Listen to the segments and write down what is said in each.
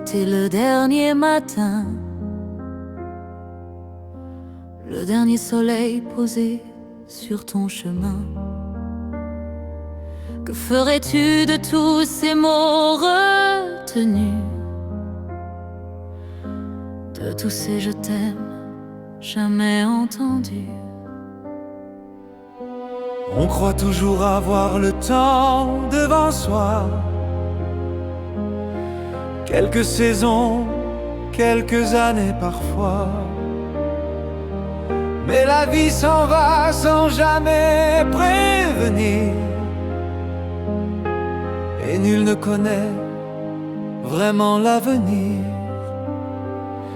C'était le dernier matin, le dernier soleil posé sur ton chemin. Que ferais-tu de tous ces mots retenus, de tous ces je t'aime jamais entendus? On croit toujours avoir le temps devant soi, quelques saisons, quelques années parfois. Mais la vie s'en va sans jamais prévenir, et nul ne connaît vraiment l'avenir.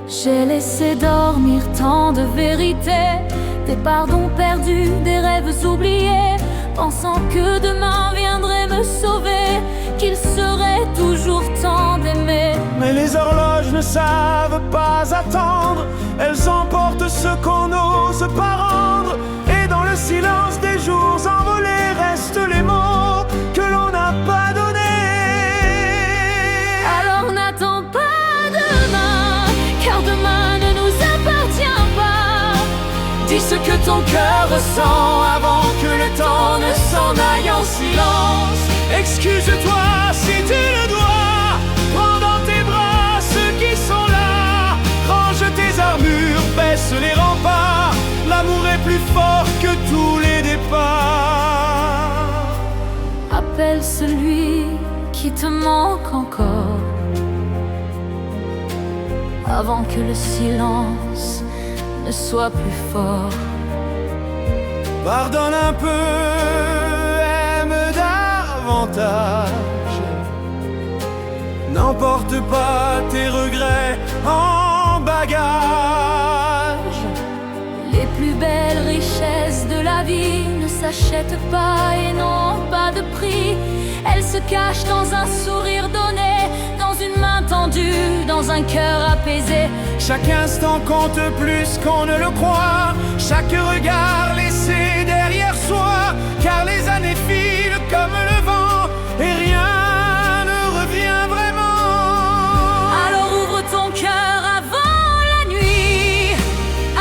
J'ai laissé dormir tant de vérités, des pardons perdus, des rêves oubliés, pensant que demain viendrait me sauver, qu'il serait toujours temps d'aimer. Mais les horloges ne savent pas attendre, elles emportent ce qu'on n'ose pas rendre. Et dans le silence des jours envolés restent les mots que l'on n'a pas donnés. Alors n'attends pas demain, car demain ne nous appartient pas. Dis ce que ton cœur ressent avant que le temps ne s'en aille en silence. Excuse-toi si tu le dois, prends dans tes bras ceux qui sont là. Range tes armures, baisse les remparts, l'amour est plus fort que tous les départs. Appelle celui qui te manque encore, avant que le silence ne soit plus fort. Pardonne un peu, aime davantage, n'emporte pas tes regrets en bagage. Les plus belles richesses de la vie ne s'achètent pas et n'ont pas de prix. Elles se cachent dans un sourire donné, dans une main tendue, dans un cœur apaisé. Chaque instant compte plus qu'on ne le croit, chaque regard laissé derrière soi, car les années filent comme le vent et rien ne revient vraiment. Alors ouvre ton cœur avant la nuit,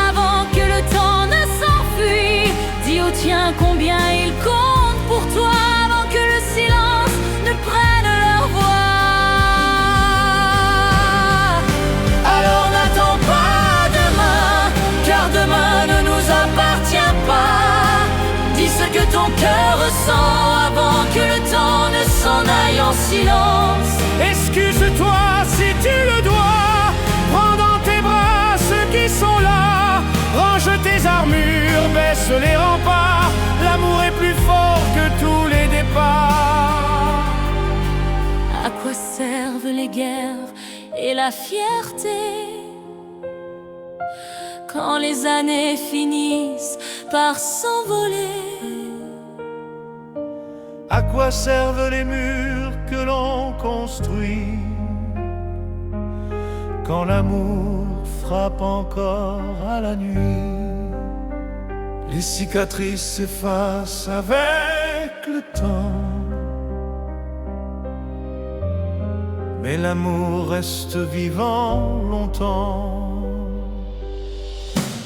avant que le temps ne s'enfuit. Dis au tien combien il compte pour toi, avant que le silence ne prenne leur voix. Alors n'attends pas demain, car demain ne nous appartient pas. Dis ce que ton cœur ressent avant que le temps ne s'en aille en silence. Excuse-toi si tu le dois, prends dans tes bras ceux qui sont là. Range tes armures, baisse les remparts, l'amour est plus fort que tous les départs. À quoi servent les guerres et la fierté, quand les années finissent par s'envoler? À quoi servent les murs que l'on construit, quand l'amour frappe encore à la nuit? Les cicatrices s'effacent avec le temps, mais l'amour reste vivant longtemps.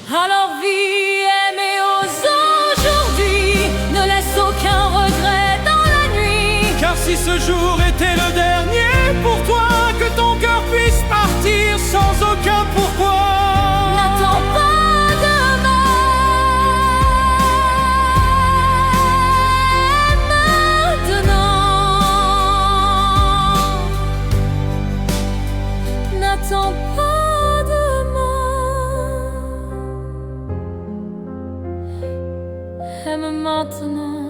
Alors vis, aimez aujourd'hui, ne laisse aucun regret dans la nuit. Car si ce jour était le dernier pour toi, que ton cœur puisse partir sans aucun pourquoi. N'attends pas demain, maintenant. N'attends pas demain, aime maintenant.